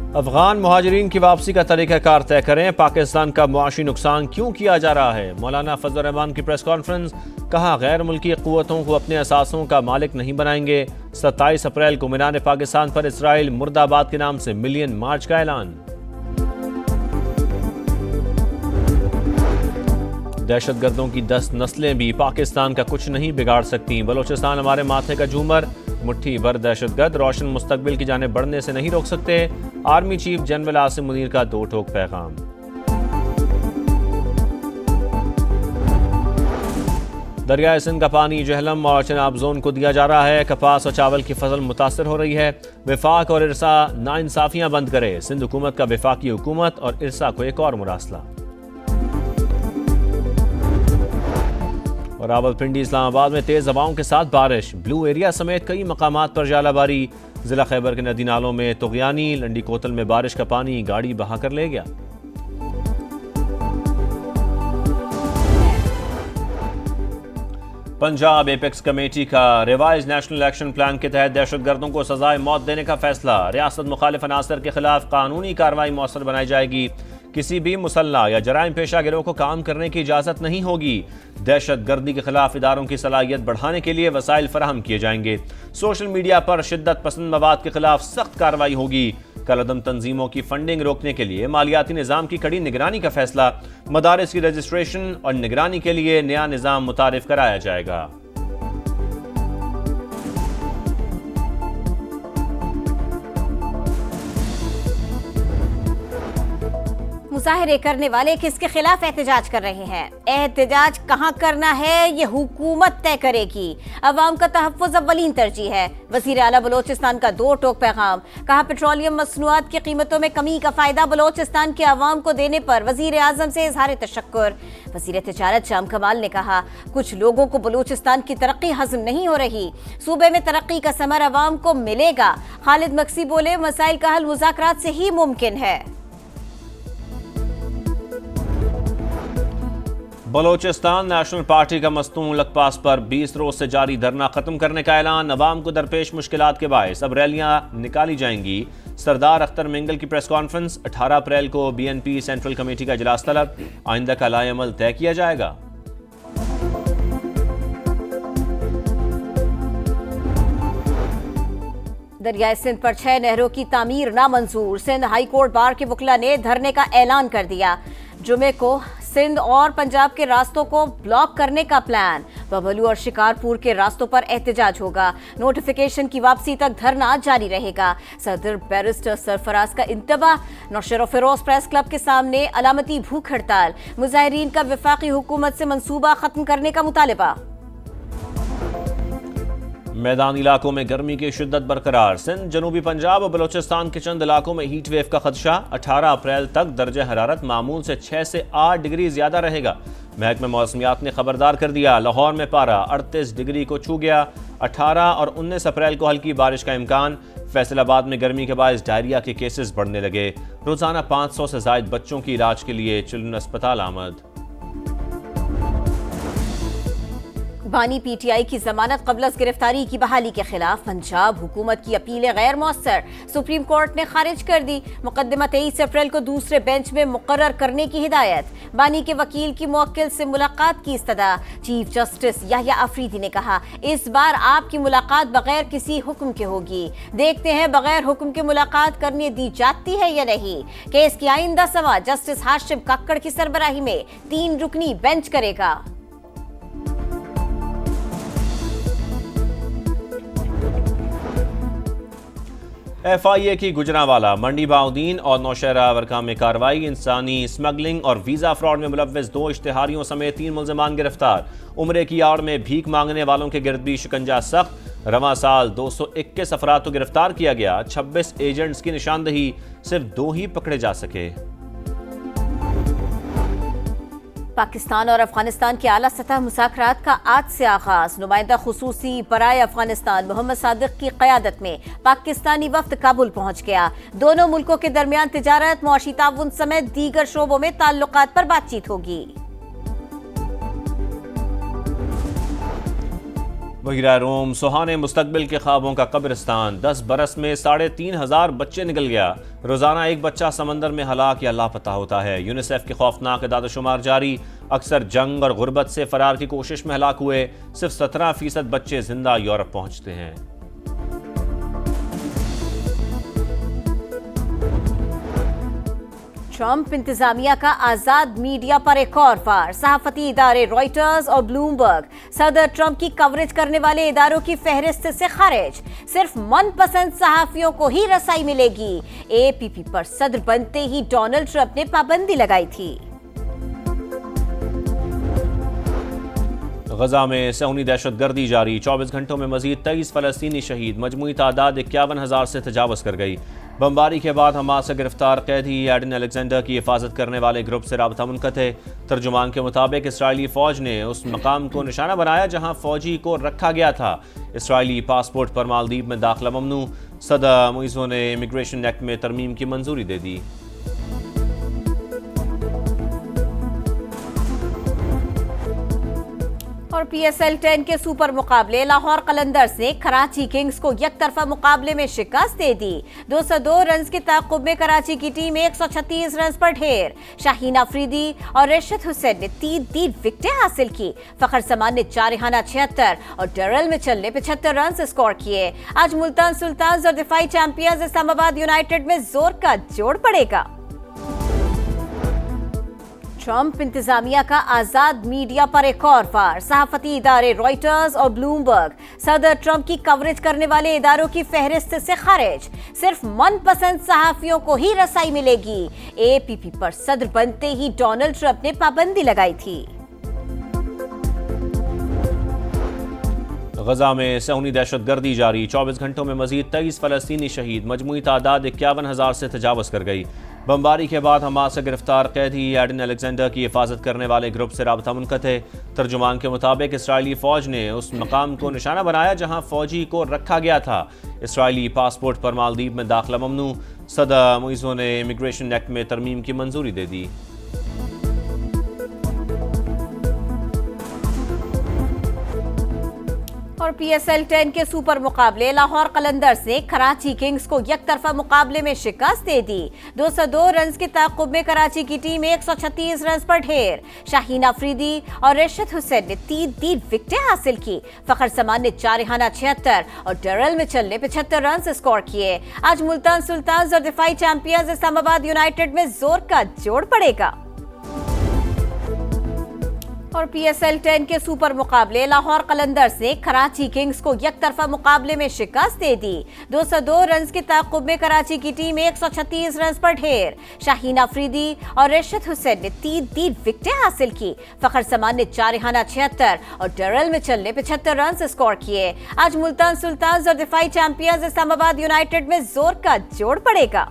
अफगान मुहाजिरीन की वापसी का तरीक़ाकार तय करें, पाकिस्तान का मुआशी नुकसान क्यों किया जा रहा है। मौलाना फजल रहमान की प्रेस कॉन्फ्रेंस, कहा गैर मुल्की क़ुव्वतों को अपने असासों का मालिक नहीं बनाएंगे। 27 अप्रैल को मीनार पाकिस्तान पर इसराइल मुर्दाबाद के नाम से मिलियन मार्च का ऐलान। दहशतगर्दों की 10 नस्लें भी पाकिस्तान का कुछ नहीं बिगाड़ सकती। बलोचिस्तान हमारे माथे का झूमर, मुट्ठी भर दहशतगर्द रोशन मुस्तकबिल की जाने बढ़ने से नहीं रोक सकते। Army chief general Asim Munir का दो टोक पैगाम। दरियाए सिंध का पानी जहलम और चनाब जोन को दिया जा रहा है। कपास और चावल की फसल मुतासर हो रही है। विफाक और इरसा नाइंसाफियां बंद करे। सिंध हुकूमत का विफाकी हुकूमत और इरसा को एक और मुरासला। और रावलपिंडी इस्लामाबाद में तेज हवाओं के साथ बारिश, ब्लू एरिया समेत कई मकामात पर जालाबारी। जिला खैबर के नदी नालों में तुगयानी, लंडी कोतल में बारिश का पानी गाड़ी बहाकर ले गया। पंजाब एपेक्स कमेटी का रिवाइज नेशनल एक्शन प्लान के तहत दहशतगर्दों को सजाए मौत देने का फैसला। रियासत मुखालिफ अनासर के खिलाफ कानूनी कार्रवाई मौसर बनाई जाएगी। किसी भी मुसल्ला या जराइम पेशा गिरोह को काम करने की इजाजत नहीं होगी। दहशत गर्दी के खिलाफ इदारों की सलाहियत बढ़ाने के लिए वसाइल फराहम किए जाएंगे। सोशल मीडिया पर शिद्दत पसंद मवाद के खिलाफ सख्त कार्रवाई होगी। कलअदम तंजीमों की फंडिंग रोकने के लिए मालियाती निज़ाम की कड़ी निगरानी का फैसला। मदारिस की रजिस्ट्रेशन और निगरानी के लिए नया निज़ाम मुतारिफ कराया जाएगा। मुजाहिरे करने वाले किसके खिलाफ एहतजाज कर रहे हैं, एहतजाज कहां करना है ये हुकूमत तय करेगी। अवाम का तहफ़्फ़ुज़ अव्वलीन तरजीह है। वज़ीर आला बलोचिस्तान का दो टोक पैगाम, कहा पेट्रोलियम मसनूआत की कीमतों में कमी का फायदा बलोचिस्तान के अवाम को देने पर वज़ीर आज़म से इज़हार तशक्कुर। वज़ीर तिजारत शाम कमाल ने कहा कुछ लोगों को बलोचिस्तान की तरक्की हज़म नहीं हो रही, सूबे में तरक्की का समर अवाम को मिलेगा। खालिद मक्सी बोले मसाइल का हल मुज़ाकरात से ही मुमकिन है। बलोचिस्तान नेशनल पार्टी का मस्तूम लकपास पर 20 रोज से जारी धरना खत्म करने का ऐलान। अवाम को दरपेश मुश्किलात के बायस अब रैलियां निकाली जाएंगी। सरदार अख्तर मिंगल की प्रेस कॉन्फ्रेंस, 18 अप्रैल को BNP सेंट्रल कमेटी का इजलास तलब, आइंदा का लाएअमल तय किया जाएगा। दरियाए सिंध पर 6 नहरों की तामीर नामंजूर। सिंध हाई कोर्ट बार के वकला ने धरने का ऐलान कर दिया। जुमे को सिंध और पंजाब के रास्तों को ब्लॉक करने का प्लान। बबलू और शिकारपुर के रास्तों पर एहतजाज होगा। नोटिफिकेशन की वापसी तक धरना जारी रहेगा। सदर बैरिस्टर सरफराज का इंतबाह। नौशेर फिरोज प्रेस क्लब के सामने अलामती भूख हड़ताल। मुजाहिरीन का वफाकी हुकूमत से मंसूबा खत्म करने का मुतालबा। मैदानी इलाकों में गर्मी की शिद्दत बरकरार। सिंध, जनूबी पंजाब और बलोचिस्तान के चंद इलाकों में हीट वेव का खदशा। 18 अप्रैल तक दर्जा हरारत मामूल से 6 से 8 डिग्री ज्यादा रहेगा। महकमे मौसमियात ने खबरदार कर दिया। लाहौर में पारा 38 डिग्री को छू गया। 18 और 19 अप्रैल को हल्की बारिश का इम्कान। फैसलाबाद में गर्मी के बायस डायरिया के केसेस बढ़ने लगे। रोजाना 500 से जायद बच्चों की इलाज के लिए चिल्ड्रन अस्पताल आमद। बानी PTI की जमानत कबल गिरफ्तारी की बहाली के खिलाफ पंजाब हुकूमत की अपीलें गैर मौसर। सुप्रीम कोर्ट ने खारिज कर दी। मुकदमा 23 अप्रैल को दूसरे बेंच में मुकर्रर करने की हिदायत। बानी के वकील की मुवक्किल से मुलाकात की इस्तदा। चीफ जस्टिस याह्या अफरीदी ने कहा इस बार आपकी मुलाकात बगैर किसी हुक्म के होगी। देखते हैं बगैर हुक्म के मुलाकात करने दी जाती है या नहीं। केस की आइंदा समाअत जस्टिस हाशिम कक्कड़ की सरबराही में 3 रुकनी बेंच करेगा। FIA की गुजरांवाला, मंडी बाउद्दीन और नौशहरा वर्का में कार्रवाई। इंसानी स्मगलिंग और वीजा फ्रॉड में मुलव्वस 2 इश्तिहारियों समेत 3 मुल्जिमान गिरफ्तार। उम्रे की आड़ में भीख मांगने वालों के गिरद भी शिकंजा सख्त। रवां साल 221 अफराद को गिरफ्तार किया गया। 26 एजेंट्स की निशानदही, सिर्फ 2 ही पकड़े जा सके। पाकिस्तान और अफगानिस्तान के आला सतह मुज़ाकरात का आज से आगाज। नुमाइंदा खुसूसी बराए अफगानिस्तान मोहम्मद सादिक की क़यादत में पाकिस्तानी वफ्द काबुल पहुंच गया। दोनों मुल्कों के दरमियान तिजारत, मुआशी ताउन समेत दीगर शोबों में ताल्लुकात पर बातचीत होगी। बहिरा रोम सुहाने मुस्तकबिल के ख्वाबों का कब्रिस्तान, 10 बरस में 3,500 बच्चे निकल गया। रोजाना एक बच्चा समंदर में हलाक या लापता होता है। यूनिसेफ की खौफनाक इदाद-ओ-शुमार जारी। अक्सर जंग और गुर्बत से फरार की कोशिश में हलाक हुए सिर्फ 17% बच्चे जिंदा यूरोप पहुंचते हैं। ट्रंप इंतजामिया का आजाद मीडिया पर एक और वार। सहाफती इदारे रॉयटर्स और ब्लूमबर्ग सदर ट्रंप की कवरेज करने वाले इदारों की फहरिस्त से खारिज। सिर्फ मनपसंद सहाफियों को ही रसाई मिलेगी। एपीपी पर सदर बनते ही डोनाल्ड ट्रंप ने पाबंदी लगाई थी। गजा में सहूनी दहशतगर्दी जारी। 24 घंटों में मजीद 23 फलस्तीनी शहीद। मजमूई तादाद 51,000 से तजावज़ कर गई। बमबारी के बाद हमास से गिरफ्तार कैदी एडन अलेक्जेंडर की हिफाजत करने वाले ग्रुप से राबता मुनक़ते। तर्जुमान के मुताबिक इसराइली फ़ौज ने उस मकाम को निशाना बनाया जहां फ़ौजी को रखा गया था। इसराइली पासपोर्ट पर मालदीव में दाखिला ममनू। सदर मुइज़ो ने इमिग्रेशन एक्ट में तरमीम की मंजूरी दे दी। और PSL 10 के सुपर मुकाबले लाहौर कलंदर्स ने कराची किंग्स को यकतरफा मुकाबले में शिकस्त दे दी। 202 रन के ताक़ुब में कराची की टीम 136 रन पर ढेर। शाहीन अफरीदी और रशीद हुसैन ने 3 विकेटें हासिल की। फखर समान ने 4 इहाना 76 और डरल मिचेल ने 75 रन स्कोर किए। आज मुल्तान सुल्तान्स और दिफाई चैंपियंस इस्लामाबाद यूनाइटेड में जोर का जोड़ पड़ेगा। ट्रंप इंतजामिया का आजाद मीडिया पर एक और वार। सहाफती इदारे रॉयटर्स और ब्लूमबर्ग सदर ट्रंप की कवरेज करने वाले इदारों की फहरिस्त से खारिज। सिर्फ मनपसंद सहाफियों को ही रसाई मिलेगी। एपीपी पर सदर बनते ही डोनाल्ड ट्रंप ने पाबंदी लगाई थी। गजा में सहूनी दहशतगर्दी जारी। 24 घंटों में मजीद 23 फलस्तीनी शहीद। मजमूई तादाद 51,000 से तजावज़ कर गई। बमबारी के बाद हमास से गिरफ्तार कैदी एडन अलेक्जेंडर की हिफाजत करने वाले ग्रुप से राबता मुनक़ते। तर्जुमान के मुताबिक इसराइली फ़ौज ने उस मकाम को निशाना बनाया जहां फ़ौजी को रखा गया था। इसराइली पासपोर्ट पर मालदीव में दाखिला ममनू। सदर मुइज़ो ने इमिग्रेशन एक्ट में तरमीम की मंजूरी दे दी। और PSL 10 के सुपर मुकाबले लाहौर कलंदर्स ने कराची किंग्स को यकतरफा मुकाबले में शिकस्त दे दी। 202 रन के ताक़ुब में कराची की टीम 136 रन पर ढेर। शाहीन अफरीदी और रशीद हुसैन ने 3 विकेटें हासिल की। फखर समान ने 4 इहाना 76 और डरल मिचेल ने 75 रन स्कोर किए। आज मुल्तान सुल्तान्स और दिफाई चैंपियंस इस्लामाबाद यूनाइटेड में जोर का जोड़ पड़ेगा। और PSL 10 के सुपर मुकाबले लाहौर कलंदर्स ने कराची किंग्स को यकतरफा मुकाबले में शिकस्त दे दी। 202 रन के ताक़ुब में कराची की टीम 136 रन पर ढेर। शाहीन अफरीदी और रशीद हुसैन ने 3 विकेटें हासिल की। फखर समान ने 4 इहाना 76 और डरल मिचेल ने 75 रन स्कोर किए। आज मुल्तान सुल्तान्स और दिफाई चैंपियंस इस्लामाबाद यूनाइटेड में जोर का जोड़ पड़ेगा।